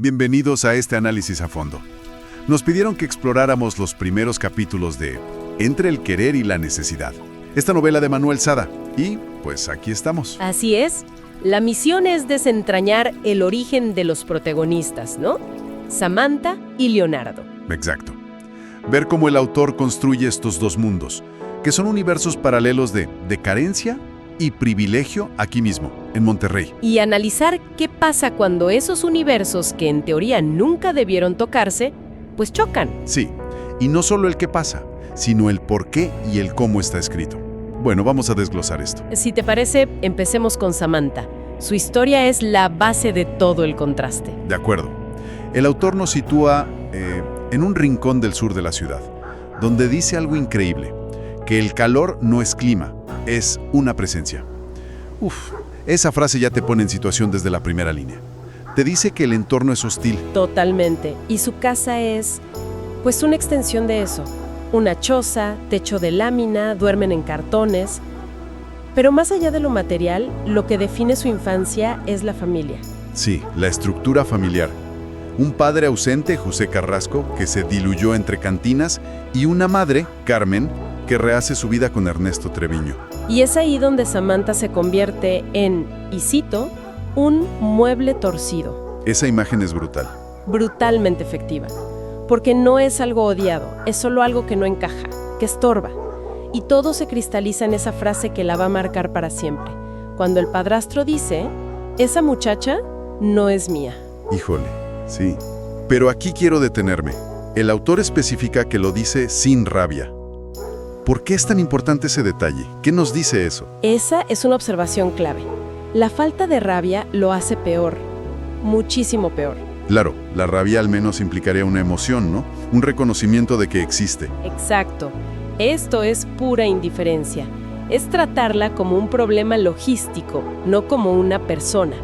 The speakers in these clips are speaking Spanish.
Bienvenidos a este análisis a fondo. Nos pidieron que exploráramos los primeros capítulos de Entre el querer y la necesidad, esta novela de Manuel Sada, y pues aquí estamos. Así es. La misión es desentrañar el origen de los protagonistas, ¿no? Samantha y Leonardo. Exacto. Ver cómo el autor construye estos dos mundos, que son universos paralelos de carencia y privilegio aquí mismo, en Monterrey. Y analizar qué pasa cuando esos universos, que en teoría nunca debieron tocarse, pues chocan. Sí, y no solo el qué pasa, sino el por qué y el cómo está escrito. Bueno, vamos a desglosar esto. Si te parece, empecemos con Samantha. Su historia es la base de todo el contraste. De acuerdo. El autor nos sitúa en un rincón del sur de la ciudad, donde dice algo increíble, que el calor no es clima, es una presencia. Esa frase ya te pone en situación desde la primera línea. Te dice que el entorno es hostil. Totalmente. Y su casa es, pues, una extensión de eso. Una choza, techo de lámina, duermen en cartones. Pero más allá de lo material, lo que define su infancia es la familia. Sí, la estructura familiar. Un padre ausente, José Carrasco, que se diluyó entre cantinas, y una madre, Carmen, que rehace su vida con Ernesto Treviño. Y es ahí donde Samantha se convierte en, y cito, un mueble torcido. Esa imagen es brutal. Brutalmente efectiva. Porque no es algo odiado, es solo algo que no encaja, que estorba. Y todo se cristaliza en esa frase que la va a marcar para siempre. Cuando el padrastro dice, esa muchacha no es mía. Híjole, sí. Pero aquí quiero detenerme. El autor especifica que lo dice sin rabia. ¿Por qué es tan importante ese detalle? ¿Qué nos dice eso? Esa es una observación clave. La falta de rabia lo hace peor, muchísimo peor. Claro, la rabia al menos implicaría una emoción, ¿no? Un reconocimiento de que existe. Exacto. Esto es pura indiferencia. Es tratarla como un problema logístico, no como una persona.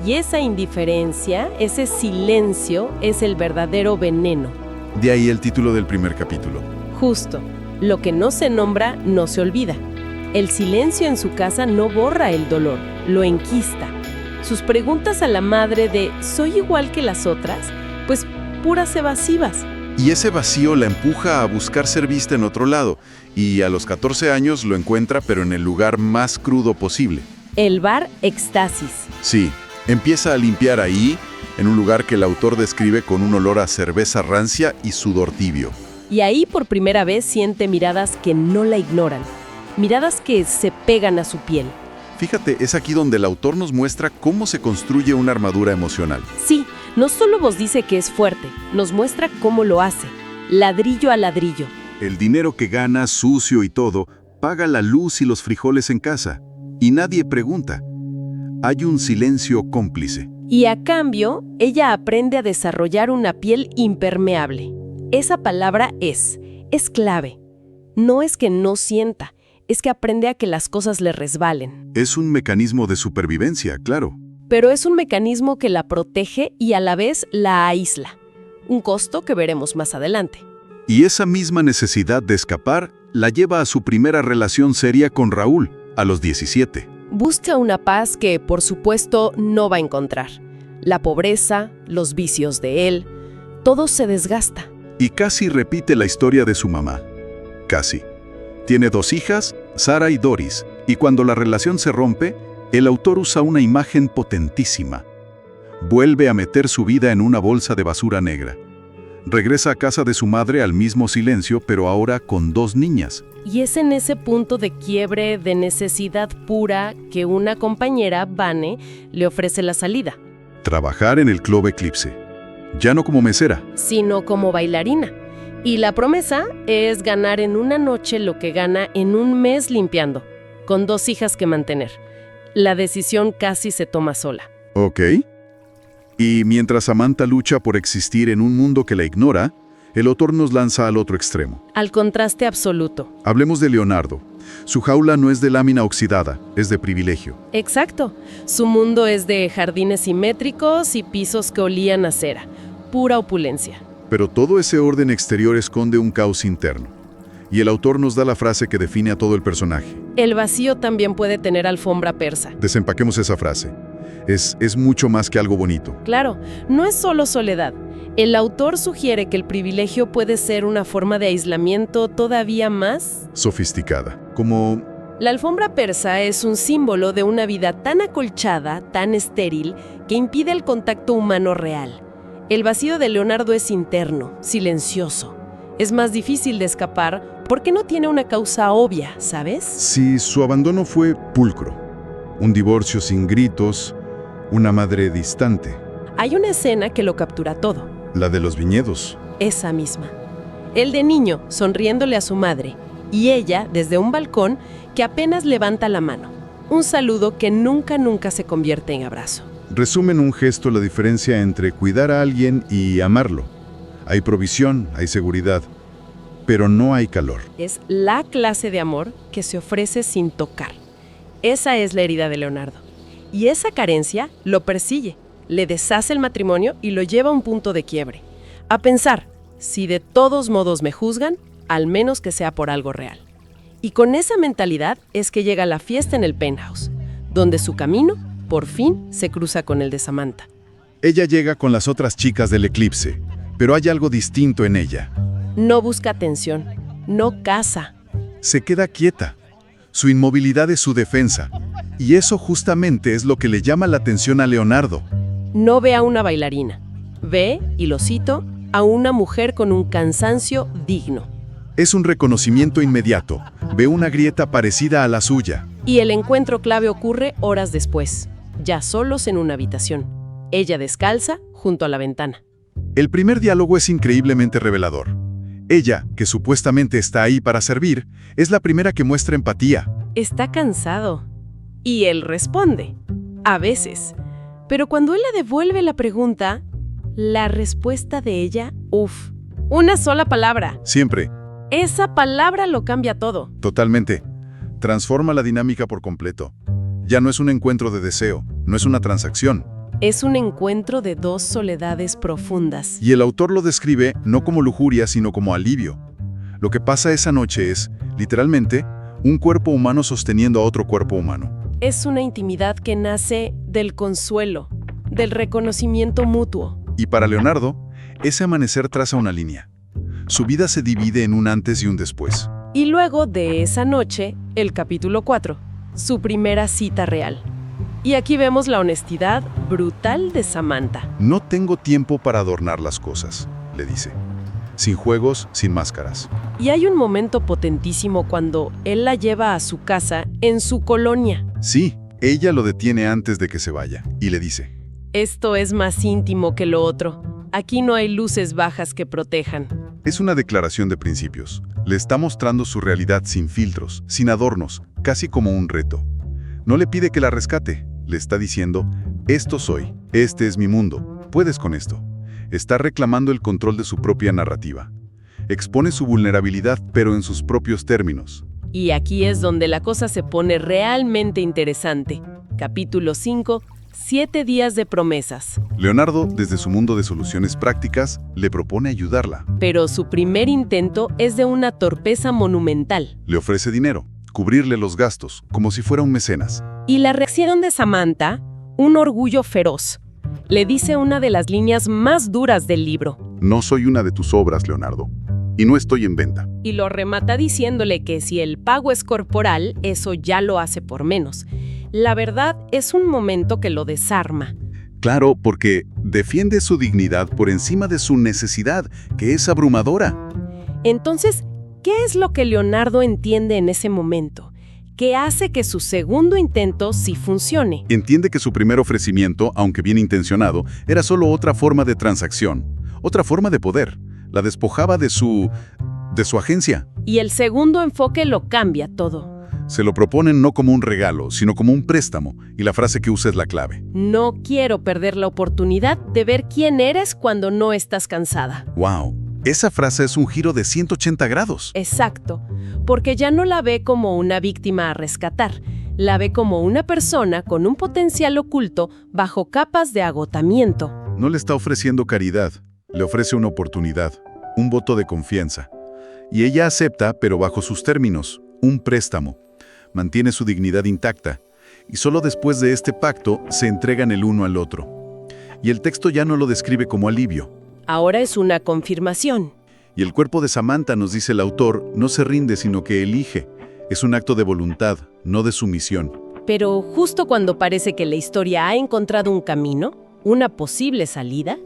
Y esa indiferencia, ese silencio, es el verdadero veneno. De ahí el título del primer capítulo. Justo. Lo que no se nombra, no se olvida. El silencio en su casa no borra el dolor, lo enquista. Sus preguntas a la madre de ¿soy igual que las otras? Pues puras evasivas. Y ese vacío la empuja a buscar ser vista en otro lado, y a los 14 años lo encuentra, pero en el lugar más crudo posible. El bar Éxtasis. Sí, empieza a limpiar ahí, en un lugar que el autor describe con un olor a cerveza rancia y sudor tibio. Y ahí por primera vez siente miradas que no la ignoran, miradas que se pegan a su piel. Fíjate, es aquí donde el autor nos muestra cómo se construye una armadura emocional. Sí, no solo nos dice que es fuerte, nos muestra cómo lo hace, ladrillo a ladrillo. El dinero que gana, sucio y todo, paga la luz y los frijoles en casa. Y nadie pregunta. Hay un silencio cómplice. Y a cambio, ella aprende a desarrollar una piel impermeable. Esa palabra es clave. No es que no sienta, es que aprende a que las cosas le resbalen. Es un mecanismo de supervivencia, claro. Pero es un mecanismo que la protege y a la vez la aísla. Un costo que veremos más adelante. Y esa misma necesidad de escapar la lleva a su primera relación seria con Raúl, a los 17. Busca una paz que, por supuesto, no va a encontrar. La pobreza, los vicios de él, todo se desgasta. Y casi repite la historia de su mamá. Casi. Tiene 2 hijas, Sara y Doris, y cuando la relación se rompe, el autor usa una imagen potentísima. Vuelve a meter su vida en una bolsa de basura negra. Regresa a casa de su madre al mismo silencio, pero ahora con 2 niñas. Y es en ese punto de quiebre, de necesidad pura, que una compañera, Vane, le ofrece la salida. Trabajar en el Club Eclipse. Ya no como mesera, sino como bailarina. Y la promesa es ganar en una noche lo que gana en un mes limpiando, con 2 hijas que mantener. La decisión casi se toma sola. Ok. Y mientras Samantha lucha por existir en un mundo que la ignora, el autor nos lanza al otro extremo. Al contraste absoluto. Hablemos de Leonardo. Su jaula no es de lámina oxidada, es de privilegio. Exacto. Su mundo es de jardines simétricos y pisos que olían a cera. Pura opulencia. Pero todo ese orden exterior esconde un caos interno. Y el autor nos da la frase que define a todo el personaje. El vacío también puede tener alfombra persa. Desempaquemos esa frase. Es mucho más que algo bonito. Claro, no es solo soledad. El autor sugiere que el privilegio puede ser una forma de aislamiento todavía más Sofisticada. Como La alfombra persa es un símbolo de una vida tan acolchada, tan estéril, que impide el contacto humano real. El vacío de Leonardo es interno, silencioso. Es más difícil de escapar porque no tiene una causa obvia, ¿sabes? si su abandono fue pulcro. Un divorcio sin gritos, una madre distante. Hay una escena que lo captura todo, La de los viñedos. esa misma. Él de niño, sonriéndole a su madre, y ella, desde un balcón, que apenas levanta la mano. Un saludo que nunca se convierte en abrazo. Resume en un gesto la diferencia entre cuidar a alguien y amarlo. Hay provisión, hay seguridad, pero no hay calor. Es la clase de amor que se ofrece sin tocar. Esa es la herida de Leonardo. Y esa carencia lo persigue, le deshace el matrimonio y lo lleva a un punto de quiebre. A pensar, si de todos modos me juzgan, al menos que sea por algo real. Y con esa mentalidad es que llega la fiesta en el penthouse, donde su camino, por fin, se cruza con el de Samantha. Ella llega con las otras chicas del eclipse, pero hay algo distinto en ella. No busca atención, no caza. Se queda quieta. Su inmovilidad es su defensa. Y eso justamente es lo que le llama la atención a Leonardo. No ve a una bailarina. Ve, y lo cito, a una mujer con un cansancio digno. Es un reconocimiento inmediato. Ve una grieta parecida a la suya. Y el encuentro clave ocurre horas después, ya solos en una habitación. Ella descalza junto a la ventana. El primer diálogo es increíblemente revelador. Ella, que supuestamente está ahí para servir, es la primera que muestra empatía. Está cansado. Y él responde, a veces. Pero cuando él le devuelve la pregunta, la respuesta de ella, una sola palabra. Siempre, Esa palabra lo cambia todo. totalmente. Transforma la dinámica por completo. Ya no es un encuentro de deseo, no es una transacción. Es un encuentro de dos soledades profundas. Y el autor lo describe no como lujuria, sino como alivio. Lo que pasa esa noche es, literalmente, un cuerpo humano sosteniendo a otro cuerpo humano. Es una intimidad que nace del consuelo, del reconocimiento mutuo. Y para Leonardo, ese amanecer traza una línea. Su vida se divide en un antes y un después. Y luego de esa noche, el capítulo 4, su primera cita real. Y aquí vemos la honestidad brutal de Samantha. No tengo tiempo para adornar las cosas, le dice. Sin juegos, sin máscaras. Y hay un momento potentísimo cuando él la lleva a su casa en su colonia. Sí, ella lo detiene antes de que se vaya y le dice: Esto es más íntimo que lo otro. Aquí no hay luces bajas que protejan. Es una declaración de principios. Le está mostrando su realidad sin filtros, sin adornos, casi como un reto. No le pide que la rescate. Le está diciendo: esto soy, este es mi mundo, puedes con esto. Está reclamando el control de su propia narrativa. Expone su vulnerabilidad, pero en sus propios términos. Y aquí es donde la cosa se pone realmente interesante. Capítulo 5, 7 días de promesas. Leonardo, desde su mundo de soluciones prácticas, le propone ayudarla. Pero su primer intento es de una torpeza monumental. Le ofrece dinero, cubrirle los gastos, como si fuera un mecenas. Y la reacción de Samantha, un orgullo feroz. Le dice una de las líneas más duras del libro. No soy una de tus obras, Leonardo, y no estoy en venta. Y lo remata diciéndole que si el pago es corporal, eso ya lo hace por menos. La verdad es un momento que lo desarma. Claro, porque defiende su dignidad por encima de su necesidad, que es abrumadora. Entonces, ¿qué es lo que Leonardo entiende en ese momento? ¿Qué hace que su segundo intento sí funcione? Entiende que su primer ofrecimiento, aunque bien intencionado, era solo otra forma de transacción, otra forma de poder. La despojaba de su agencia. Y el segundo enfoque lo cambia todo. Se lo proponen no como un regalo, sino como un préstamo, y la frase que usa es la clave. No quiero perder la oportunidad de ver quién eres cuando no estás cansada. ¡Wow! Esa frase es un giro de 180 grados. Exacto, porque ya no la ve como una víctima a rescatar, la ve como una persona con un potencial oculto bajo capas de agotamiento. No le está ofreciendo caridad, le ofrece una oportunidad, un voto de confianza. Y ella acepta, pero bajo sus términos, un préstamo. Mantiene su dignidad intacta. y solo después de este pacto se entregan el uno al otro. Y el texto ya no lo describe como alivio. Ahora es una confirmación. Y el cuerpo de Samantha, nos dice el autor, no se rinde sino que elige. Es un acto de voluntad, no de sumisión. Pero justo cuando parece que la historia ha encontrado un camino, una posible salida,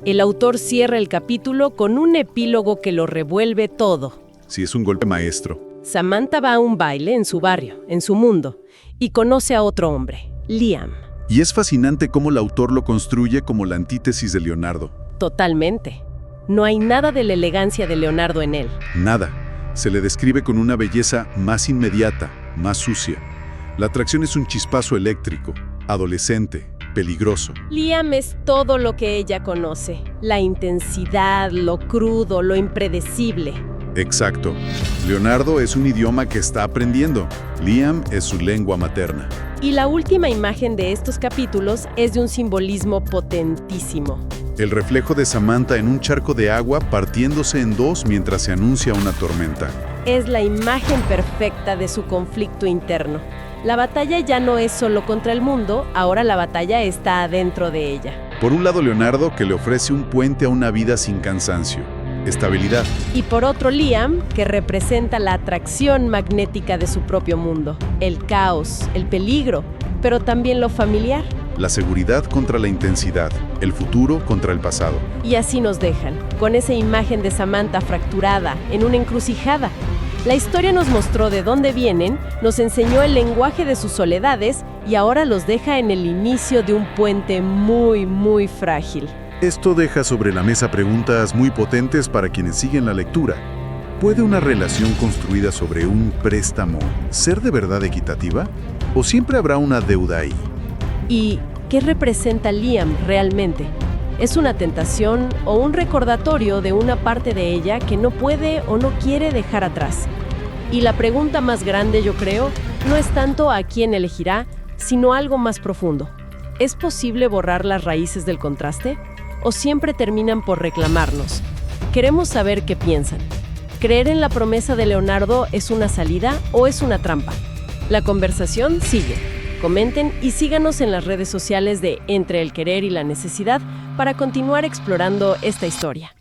el autor cierra el capítulo con un epílogo que lo revuelve todo. Sí, es un golpe maestro. Samantha va a un baile en su barrio, en su mundo, y conoce a otro hombre, Liam. Y es fascinante cómo el autor lo construye como la antítesis de Leonardo. Totalmente. No hay nada de la elegancia de Leonardo en él. Nada. Se le describe con una belleza más inmediata, más sucia. La atracción es un chispazo eléctrico, adolescente, peligroso. Liam es todo lo que ella conoce. La intensidad, lo crudo, lo impredecible. Exacto. Leonardo es un idioma que está aprendiendo. Liam es su lengua materna. Y la última imagen de estos capítulos es de un simbolismo potentísimo. El reflejo de Samantha en un charco de agua partiéndose en dos mientras se anuncia una tormenta. Es la imagen perfecta de su conflicto interno. La batalla ya no es solo contra el mundo, ahora la batalla está adentro de ella. Por un lado, Leonardo, que le ofrece un puente a una vida sin cansancio, estabilidad. Y por otro, Liam, que representa la atracción magnética de su propio mundo, el caos, el peligro, pero también lo familiar. La seguridad contra la intensidad, el futuro contra el pasado. Y así nos dejan, con esa imagen de Samantha fracturada, en una encrucijada. La historia nos mostró de dónde vienen, nos enseñó el lenguaje de sus soledades y ahora los deja en el inicio de un puente muy, muy frágil. Esto deja sobre la mesa preguntas muy potentes para quienes siguen la lectura. ¿Puede una relación construida sobre un préstamo ser de verdad equitativa? ¿O siempre habrá una deuda ahí? ¿Y qué representa Liam realmente? ¿Es una tentación o un recordatorio de una parte de ella que no puede o no quiere dejar atrás? Y la pregunta más grande, yo creo, no es tanto a quién elegirá, sino algo más profundo. ¿Es posible borrar las raíces del contraste? ¿O siempre terminan por reclamarnos? Queremos saber qué piensan. ¿Creer en la promesa de Leonardo es una salida o es una trampa? La conversación sigue. Comenten y síganos en las redes sociales de Entre el Querer y la Necesidad para continuar explorando esta historia.